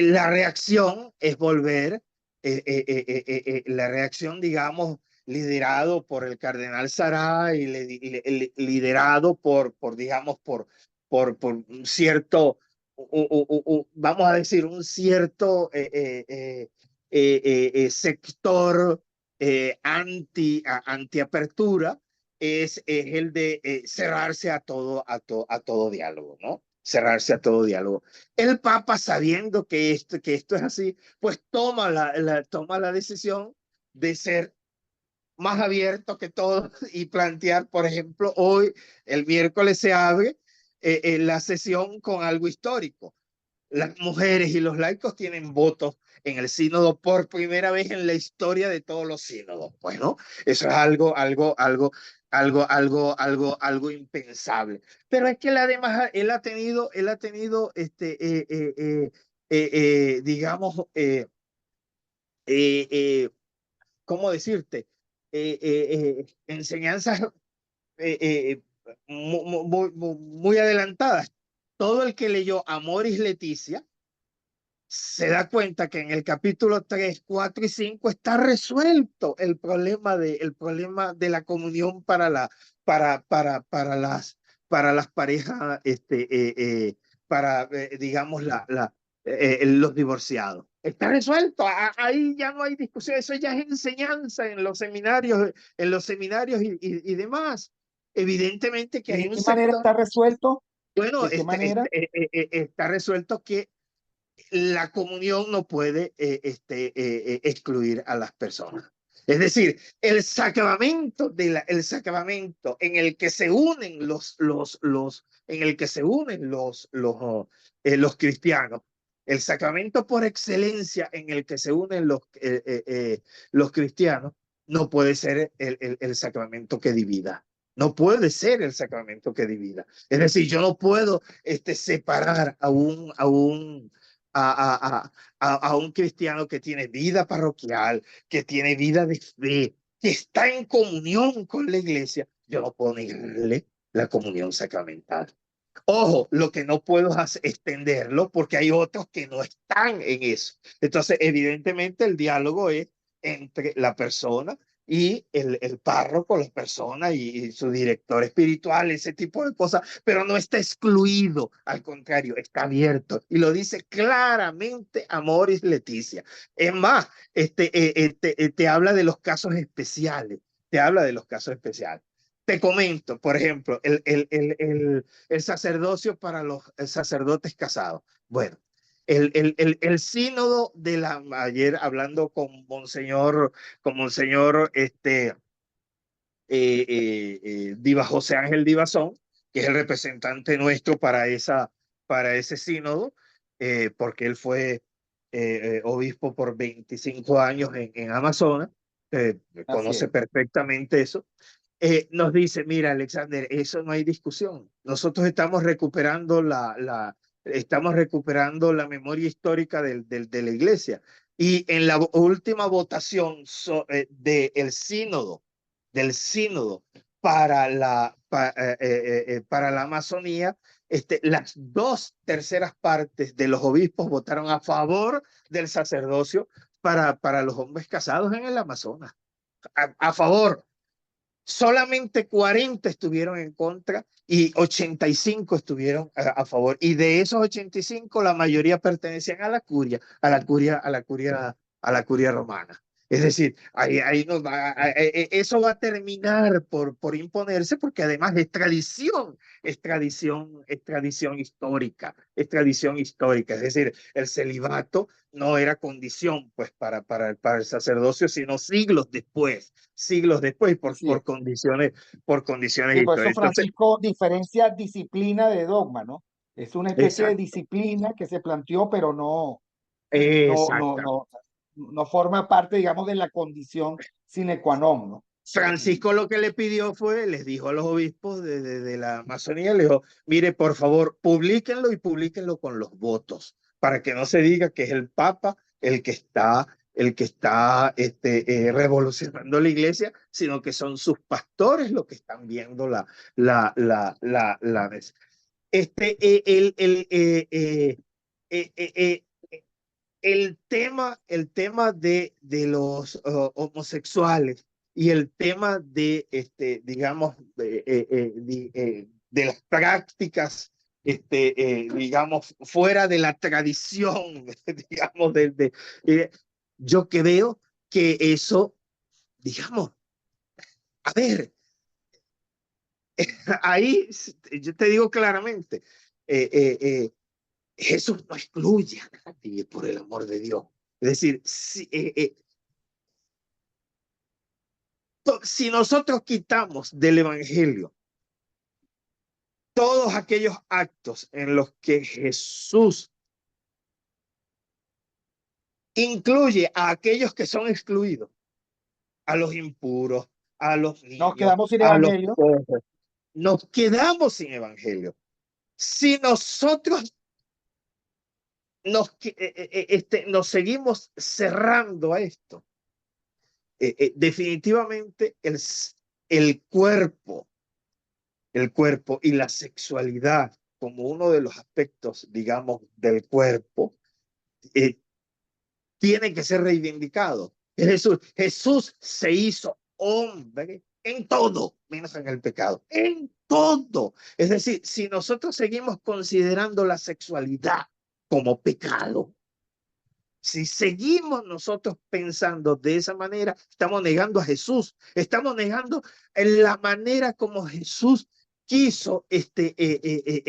Speaker 2: la reacción es volver, la reacción, digamos, liderado por el cardenal Sará y liderado digamos, por un cierto, vamos a decir, un cierto sector antiapertura, es el de cerrarse a todo diálogo, ¿no? Cerrarse a todo diálogo. El Papa, sabiendo que esto es así, pues toma la decisión de ser más abierto que todos y plantear, por ejemplo, hoy, el miércoles, se abre la sesión con algo histórico. Las mujeres y los laicos tienen votos en el sínodo por primera vez en la historia de todos los sínodos. Bueno, eso es algo impensable. Pero es que él además, él ha tenido digamos, ¿cómo decirte? Enseñanzas muy adelantadas. Todo el que leyó Amoris Leticia se da cuenta que en el capítulo 3, 4 y 5 está resuelto el problema de la comunión para las parejas, digamos, los divorciados. Está resuelto, ahí ya no hay discusión, eso ya es enseñanza en los seminarios y demás. Evidentemente que
Speaker 1: ¿Y
Speaker 2: hay
Speaker 1: de
Speaker 2: un
Speaker 1: qué manera
Speaker 2: sector,
Speaker 1: está resuelto?
Speaker 2: bueno,
Speaker 1: ¿De qué manera?
Speaker 2: está resuelto que la comunión no puede excluir a las personas. Es decir, el sacramento en el que se unen en el que se unen los cristianos, el sacramento por excelencia en el que se unen los cristianos, no puede ser el sacramento que divida. No puede ser el sacramento que divida. Es decir, yo no puedo separar a un cristiano que tiene vida parroquial, que tiene vida de fe, que está en comunión con la iglesia. Yo no puedo negarle la comunión sacramental. Ojo, lo que no puedo es extenderlo porque hay otros que no están en eso. Entonces, evidentemente, el diálogo es entre la persona y el párroco, las personas y su director espiritual, ese tipo de cosas, pero no está excluido, al contrario, está abierto y lo dice claramente Amoris Leticia. Es más, te habla de los casos especiales, te habla de los casos especiales. Te comento, por ejemplo, el sacerdocio para los sacerdotes casados. Bueno, el sínodo de la, ayer hablando con Monseñor Diva José Ángel Divazón, que es el representante nuestro para ese sínodo, porque él fue obispo por 25 años en Amazonas,
Speaker 1: Así
Speaker 2: conoce
Speaker 1: es.
Speaker 2: perfectamente eso. Nos dice, mira, Alexander, eso no hay discusión. Nosotros estamos recuperando la memoria histórica de la iglesia. Y en la última votación del sínodo para la Amazonía, las 2/3 de los obispos votaron a favor del sacerdocio para los hombres casados en el Amazonas. A favor. Solamente 40 estuvieron en contra y 85 estuvieron a favor. Y de esos 85, la mayoría pertenecían a la curia, a la curia romana. Es decir, ahí eso va a terminar por imponerse porque además es tradición histórica, es tradición histórica. Es decir, el celibato no era condición pues para el sacerdocio, sino siglos después
Speaker 1: Así es.
Speaker 2: por condiciones
Speaker 1: Sí, por eso
Speaker 2: históricas. Entonces,
Speaker 1: Francisco diferencia disciplina de dogma, ¿no? Es una especie de
Speaker 2: exacto,
Speaker 1: disciplina que se planteó, pero
Speaker 2: exacto.
Speaker 1: no forma parte, digamos, de la condición sine qua non, ¿no? Mm.
Speaker 2: Francisco lo que le pidió fue, les dijo a los obispos de la Amazonía, le dijo, mire, por favor, publíquenlo y publíquenlo con los votos, para que no se diga que es el Papa el que está revolucionando la iglesia, sino que son sus pastores los que están viendo la mesa. Este, el, el, eh, eh, eh, el tema de los homosexuales y el tema digamos, de las prácticas, digamos, fuera de la tradición, digamos, eh, yo que veo que eso, digamos, a ver, ahí yo te digo claramente, eh, eh, eh, Jesús no excluye a nadie por el amor de Dios. Es decir, si nosotros quitamos del Evangelio todos aquellos actos en los que Jesús incluye a aquellos que son excluidos, a los impuros, a los
Speaker 1: Nos
Speaker 2: niños,
Speaker 1: quedamos sin
Speaker 2: a los
Speaker 1: evangelio.
Speaker 2: pobres, nos quedamos sin Evangelio. Si nosotros nos seguimos cerrando a esto, definitivamente el cuerpo el cuerpo y la sexualidad como uno de los aspectos, digamos, del cuerpo, eh, tiene que ser reivindicado. Jesús se hizo hombre en todo, menos en el pecado, en todo. Es decir, si nosotros seguimos considerando la sexualidad como pecado, si seguimos nosotros pensando de esa manera, estamos negando a Jesús, estamos negando la manera como Jesús quiso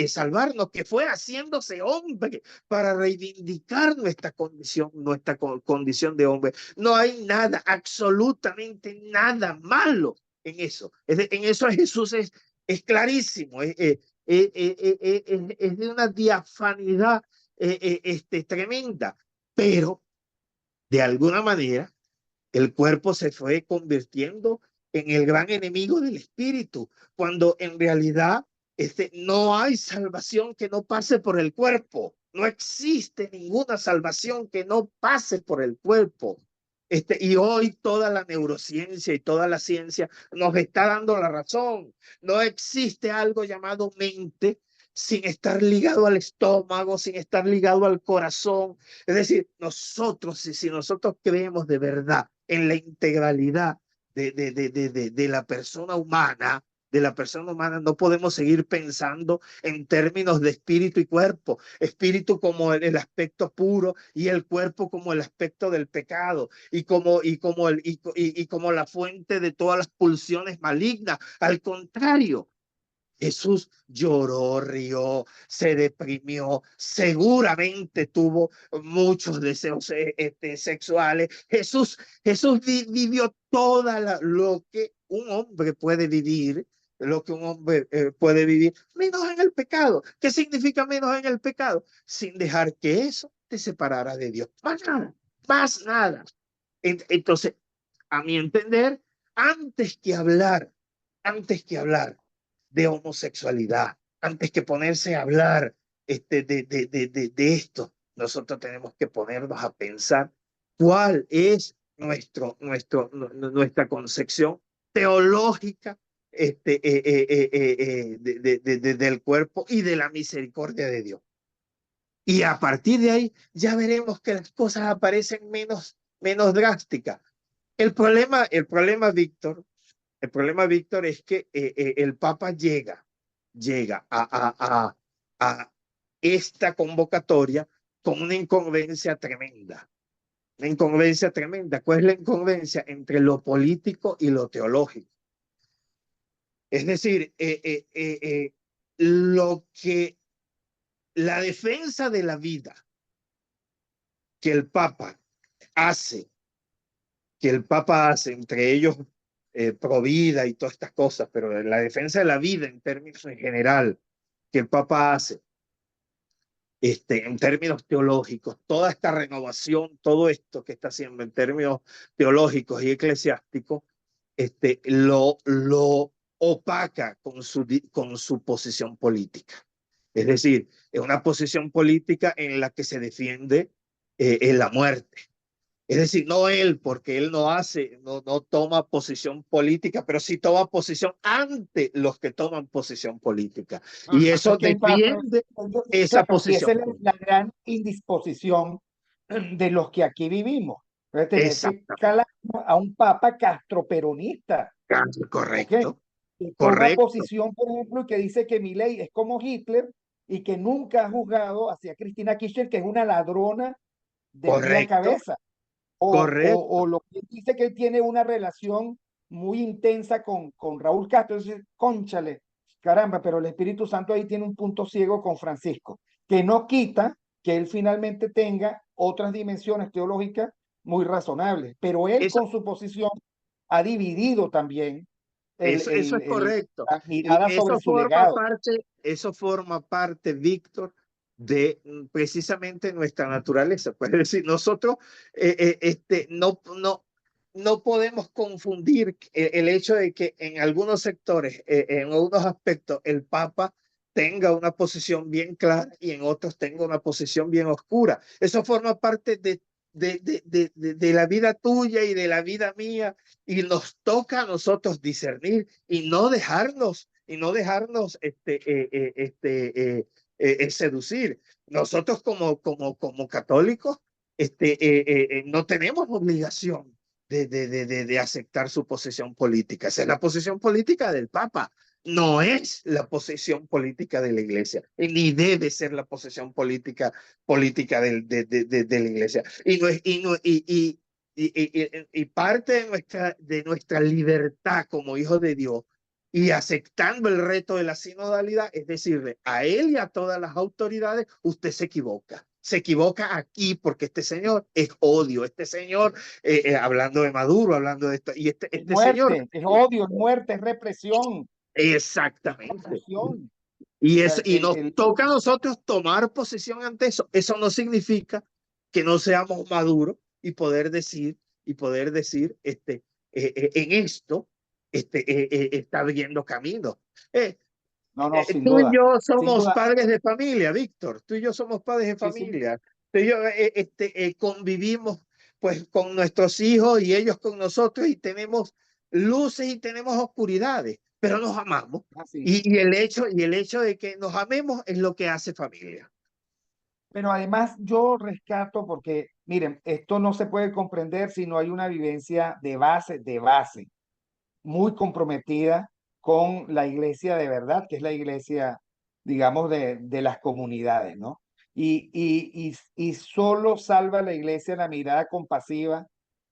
Speaker 2: salvarnos, que fue haciéndose hombre para reivindicar nuestra condición de hombre. No hay nada, absolutamente nada malo en eso. En eso Jesús es clarísimo, es de una diafanidad tremenda, pero de alguna manera el cuerpo se fue convirtiendo en el gran enemigo del espíritu, cuando en realidad no hay salvación que no pase por el cuerpo. No existe ninguna salvación que no pase por el cuerpo. Y hoy toda la neurociencia y toda la ciencia nos está dando la razón. No existe algo llamado mente sin estar ligado al estómago, sin estar ligado al corazón. Es decir, si nosotros creemos de verdad en la integralidad de la persona humana, no podemos seguir pensando en términos de espíritu y cuerpo. Espíritu como el aspecto puro y el cuerpo como el aspecto del pecado y como la fuente de todas las pulsiones malignas. Al contrario, Jesús lloró, rió, se deprimió, seguramente tuvo muchos deseos sexuales. Jesús vivió lo que un hombre puede vivir, menos en el pecado. ¿Qué significa menos en el pecado? Sin dejar que eso te separara de Dios. Más nada, más nada. Entonces, a mi entender, antes que hablar de homosexualidad, antes que ponerse a hablar de esto, nosotros tenemos que ponernos a pensar cuál es nuestra concepción teológica del cuerpo y de la misericordia de Dios. Y a partir de ahí ya veremos que las cosas aparecen menos drásticas. Víctor, el problema, Víctor, es que el Papa llega a esta convocatoria con una incongruencia tremenda. Una incongruencia tremenda. ¿Cuál es la incongruencia entre lo político y lo teológico? Es decir, la defensa de la vida que el Papa hace, entre ellos Provida y todas estas cosas, pero la defensa de la vida en términos en general que el Papa hace, en términos teológicos, toda esta renovación, todo esto que está haciendo en términos teológicos y eclesiásticos, lo opaca con su posición política. Es decir, es una posición política en la que se defiende la muerte. Es decir, no él, porque él no toma posición política, pero sí toma posición ante los que toman posición política. Y eso
Speaker 1: Es que el Papa,
Speaker 2: defiende esa
Speaker 1: claro, y esa
Speaker 2: posición
Speaker 1: es la
Speaker 2: política.
Speaker 1: gran indisposición de los que aquí vivimos. Entonces, tener que
Speaker 2: Exactamente.
Speaker 1: calar a un Papa castroperonista, ¿ok?
Speaker 2: Correcto,
Speaker 1: Que toma
Speaker 2: correcto,
Speaker 1: posición, por ejemplo, y que dice que Milei es como Hitler y que nunca ha juzgado hacia Cristina Kirchner, que es una ladrona de pie a
Speaker 2: correcto,
Speaker 1: cabeza. O
Speaker 2: correcto.
Speaker 1: lo que dice que él tiene una relación muy intensa con Raúl Castro. Entonces, cónchale, caramba, pero el Espíritu Santo ahí tiene un punto ciego con Francisco, que no quita que él finalmente tenga otras dimensiones teológicas muy razonables, pero él
Speaker 2: Eso,
Speaker 1: con su posición ha dividido también
Speaker 2: eso es correcto.
Speaker 1: la
Speaker 2: Y
Speaker 1: mirada sobre su legado.
Speaker 2: eso forma parte, Víctor, de precisamente nuestra naturaleza. Pues, es decir, nosotros no podemos confundir el hecho de que en algunos sectores, en algunos aspectos, el Papa tenga una posición bien clara y en otros tenga una posición bien oscura. Eso forma parte de la vida tuya y de la vida mía, y nos toca a nosotros discernir y no dejarnos seducir. Nosotros como católicos no tenemos obligación de aceptar su posición política. Esa es la posición política del Papa. No es la posición política de la Iglesia, ni debe ser la posición política de la Iglesia. Y parte de nuestra libertad como hijos de Dios y aceptando el reto de la sinodalidad es decirle a él y a todas las autoridades: usted se equivoca aquí porque este señor es odio, este señor, hablando de Maduro, hablando de esto, y
Speaker 1: Es
Speaker 2: este señor,
Speaker 1: muerte, es odio, es muerte, es represión,
Speaker 2: exactamente.
Speaker 1: represión. O
Speaker 2: Y,
Speaker 1: sea,
Speaker 2: y nos toca a nosotros tomar posición ante eso. Eso no significa que no seamos maduros y poder decir en esto está abriendo camino. Eh,
Speaker 1: no, no, sin
Speaker 2: Tú y
Speaker 1: duda,
Speaker 2: yo
Speaker 1: sin
Speaker 2: somos
Speaker 1: duda.
Speaker 2: padres de familia, Víctor. Tú y yo somos padres de
Speaker 1: Sí, sí.
Speaker 2: familia. Tú y yo convivimos pues con nuestros hijos y ellos con nosotros y tenemos luces y tenemos oscuridades, pero nos amamos.
Speaker 1: Así.
Speaker 2: Y el hecho de que nos amemos es lo que hace familia.
Speaker 1: Pero además yo rescato porque, miren, esto no se puede comprender si no hay una vivencia de base, de base. muy comprometida con la iglesia de verdad, que es la iglesia, digamos, de las comunidades, ¿no? Y solo salva la iglesia la mirada compasiva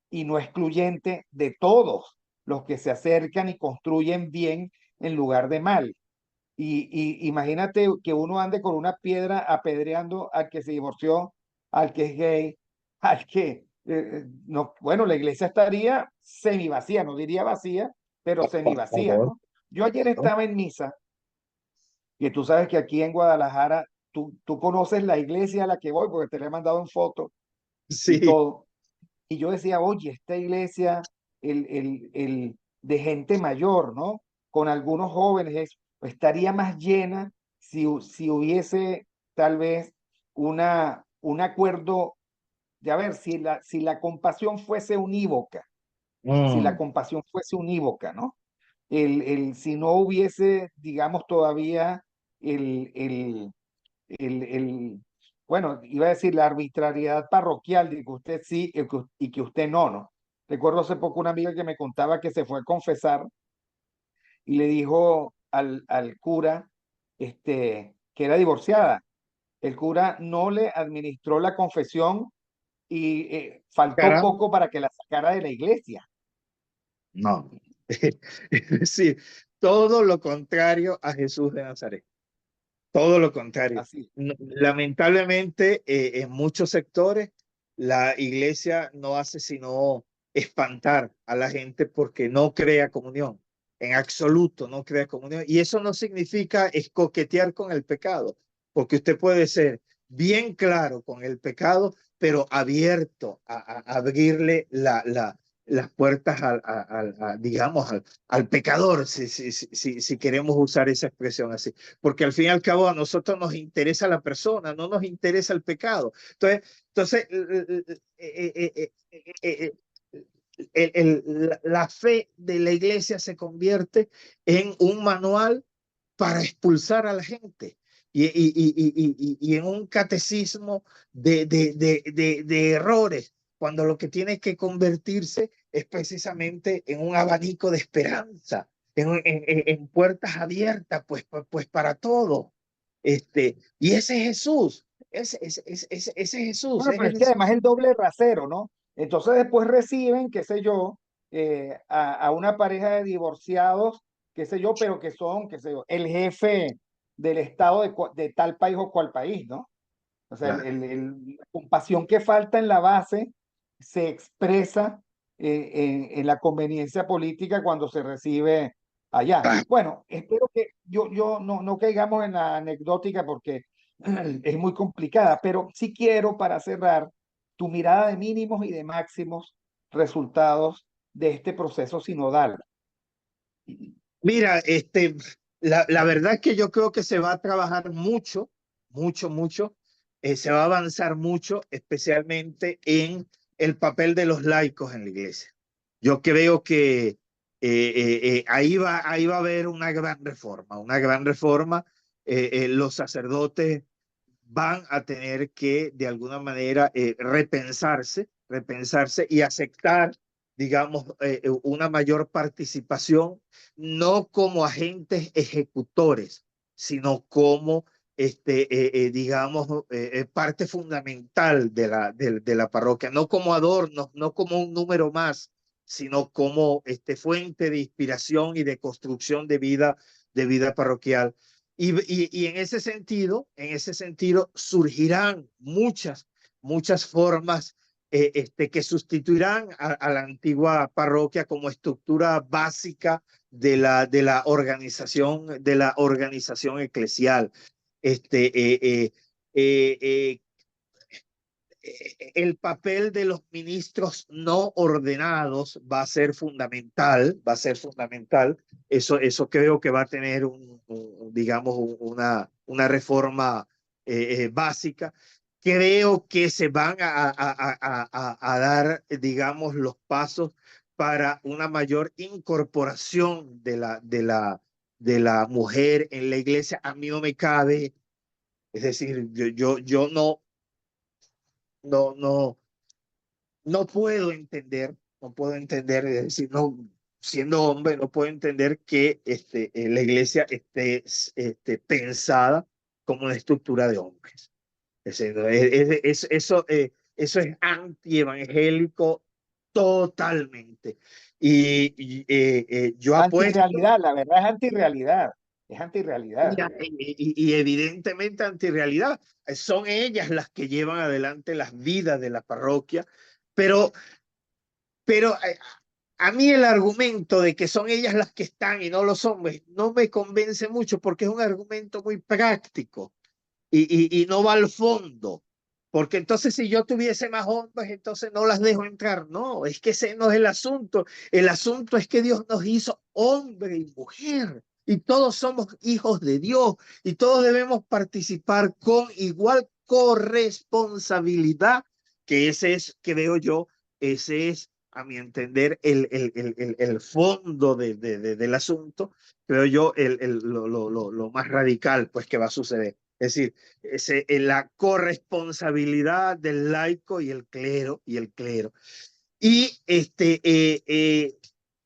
Speaker 1: y no excluyente de todos los que se acercan y construyen bien en lugar de mal. Y imagínate que uno ande con una piedra apedreando al que se divorció, al que es gay, al que, no, bueno, la iglesia estaría semi vacía, no diría vacía, pero semi
Speaker 2: Por
Speaker 1: vacía,
Speaker 2: favor,
Speaker 1: ¿no? Yo ayer
Speaker 2: ¿no?
Speaker 1: estaba en misa, y tú sabes que aquí en Guadalajara, tú conoces la iglesia a la que voy, porque te la he mandado en foto y
Speaker 2: Sí.
Speaker 1: todo. Y yo decía, oye, esta iglesia, de gente mayor, ¿no? Con algunos jóvenes, estaría más llena si hubiese tal vez un acuerdo de, a ver, si la compasión fuese unívoca, si la
Speaker 2: Mm,
Speaker 1: compasión fuese unívoca, ¿no? Si no hubiese, digamos, todavía el, el, el, bueno, iba a decir la arbitrariedad parroquial de que usted sí y que usted no, ¿no? Recuerdo hace poco una amiga que me contaba que se fue a confesar y le dijo al cura que era divorciada. El cura no le administró la confesión y faltó
Speaker 2: caramba,
Speaker 1: poco para que la sacara de la iglesia.
Speaker 2: no. Es decir, todo lo contrario a Jesús de Nazaret. Todo lo contrario.
Speaker 1: Así.
Speaker 2: Lamentablemente, en muchos sectores, la iglesia no hace sino espantar a la gente porque no crea comunión. En absoluto no crea comunión. Y eso no significa coquetear con el pecado, porque usted puede ser bien claro con el pecado, pero abierto a abrirle las puertas digamos, al pecador, si queremos usar esa expresión así, porque al fin y al cabo a nosotros nos interesa la persona, no nos interesa el pecado. Entonces la fe de la iglesia se convierte en un manual para expulsar a la gente y en un catecismo de errores, cuando lo que tiene que convertirse es precisamente en un abanico de esperanza, en puertas abiertas, pues para todo. Y ese es Jesús, ese es Jesús,
Speaker 1: Bueno,
Speaker 2: es
Speaker 1: pero es que además
Speaker 2: Jesús.
Speaker 1: el doble rasero, ¿no? Entonces después reciben, qué sé yo, a una pareja de divorciados, qué sé yo, pero que son, qué sé yo, el jefe del estado de tal país o cual país, ¿no? O sea,
Speaker 2: Claro,
Speaker 1: la compasión que falta en la base se expresa en la conveniencia política cuando se recibe allá.
Speaker 2: claro.
Speaker 1: Bueno, espero que yo no caigamos en la anecdótica porque es muy complicada, pero sí quiero para cerrar tu mirada de mínimos y de máximos resultados de este proceso sinodal.
Speaker 2: Mira, la verdad es que yo creo que se va a trabajar mucho, mucho, mucho, se va a avanzar mucho, especialmente en el papel de los laicos en la iglesia. Yo creo que ahí va a haber una gran reforma, una gran reforma. Los sacerdotes van a tener que, de alguna manera, repensarse y aceptar, digamos, una mayor participación, no como agentes ejecutores, sino como, digamos, parte fundamental de la parroquia, no como adornos, no como un número más, sino como fuente de inspiración y de construcción de vida parroquial. Y en ese sentido surgirán muchas formas que sustituirán a la antigua parroquia como estructura básica de la organización eclesial. Este, eh, eh, el papel de los ministros no ordenados va a ser fundamental, va a ser fundamental. Eso creo que va a tener digamos, una reforma básica. Creo que se van a dar, digamos, los pasos para una mayor incorporación de la mujer en la iglesia. A mí no me cabe, es decir, yo no puedo entender, es decir, no, siendo hombre, no puedo entender que la iglesia esté pensada como una estructura de hombres. Eso es antievangélico totalmente. Yo apuesto,
Speaker 1: Antirrealidad, la verdad es antirrealidad. Es antirrealidad.
Speaker 2: y evidentemente antirrealidad. Son ellas las que llevan adelante las vidas de la parroquia, pero, pero a mí el argumento de que son ellas las que están y no los hombres no me convence mucho porque es un argumento muy práctico y no va al fondo. Porque entonces si yo tuviese más hombres, entonces no las dejo entrar. No, es que ese no es el asunto. El asunto es que Dios nos hizo hombre y mujer. Y todos somos hijos de Dios. Y todos debemos participar con igual corresponsabilidad. Que ese es, creo yo, ese es, a mi entender, el fondo del asunto. Creo yo, lo más radical pues, que va a suceder. Es decir, la corresponsabilidad del laico y el clero y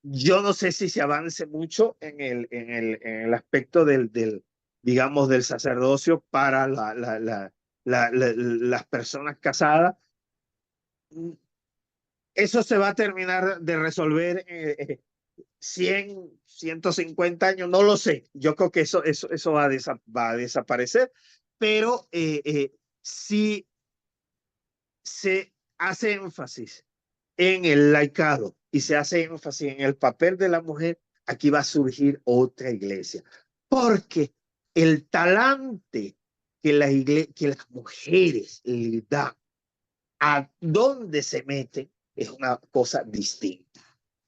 Speaker 2: yo no sé si se avance mucho en el aspecto digamos, del sacerdocio para las personas casadas. Eso se va a terminar de resolver 100, 150 años, no lo sé. Yo creo que eso va a desaparecer, pero si se hace énfasis en el laicado y se hace énfasis en el papel de la mujer, aquí va a surgir otra iglesia. Porque el talante que las mujeres le dan a donde se meten es una cosa distinta.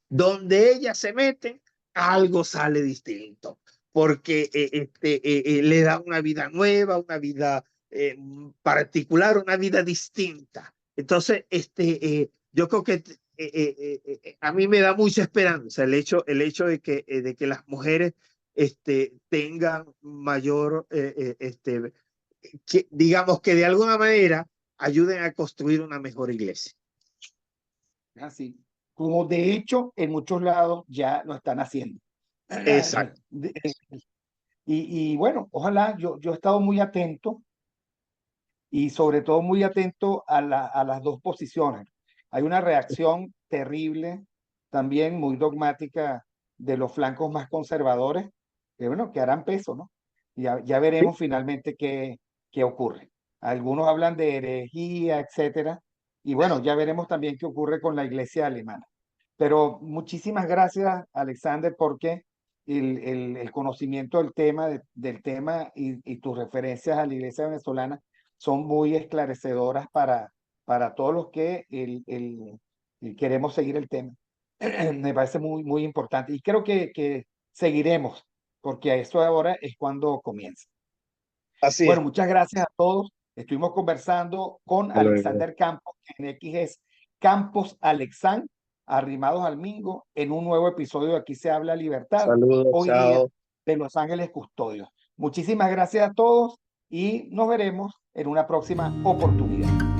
Speaker 2: Donde ellas se meten, algo sale distinto, porque le da una vida nueva, una vida particular, una vida distinta. Entonces, yo creo que a mí me da mucha esperanza el hecho de que las mujeres tengan mayor, digamos que de alguna manera ayuden a construir una mejor iglesia.
Speaker 1: Así. Como de hecho en muchos lados ya lo están haciendo.
Speaker 2: Exacto.
Speaker 1: Y bueno, ojalá, yo he estado muy atento y sobre todo muy atento a las dos posiciones. Hay una reacción terrible, también muy dogmática de los flancos más conservadores, que bueno, que harán peso, ¿no? Ya veremos finalmente qué ocurre. Algunos hablan de herejía, etcétera, y bueno, ya veremos también qué ocurre con la iglesia alemana. Pero muchísimas gracias, Alexander, porque el conocimiento del tema y tus referencias a la iglesia venezolana son muy esclarecedoras para todos los que queremos seguir el tema. Me parece muy, muy importante y creo que seguiremos, porque eso ahora es cuando comienza.
Speaker 2: Así
Speaker 1: Bueno,
Speaker 2: es.
Speaker 1: muchas gracias a todos. Estuvimos conversando con
Speaker 2: Hasta luego.
Speaker 1: Alexander Campos, que en X es Campos Alexán, arrimados al Mingo, en un nuevo episodio de Aquí se habla libertad,
Speaker 2: Saludos,
Speaker 1: hoy día
Speaker 2: chao.
Speaker 1: de Los Ángeles Custodios. Muchísimas gracias a todos y nos veremos en una próxima oportunidad.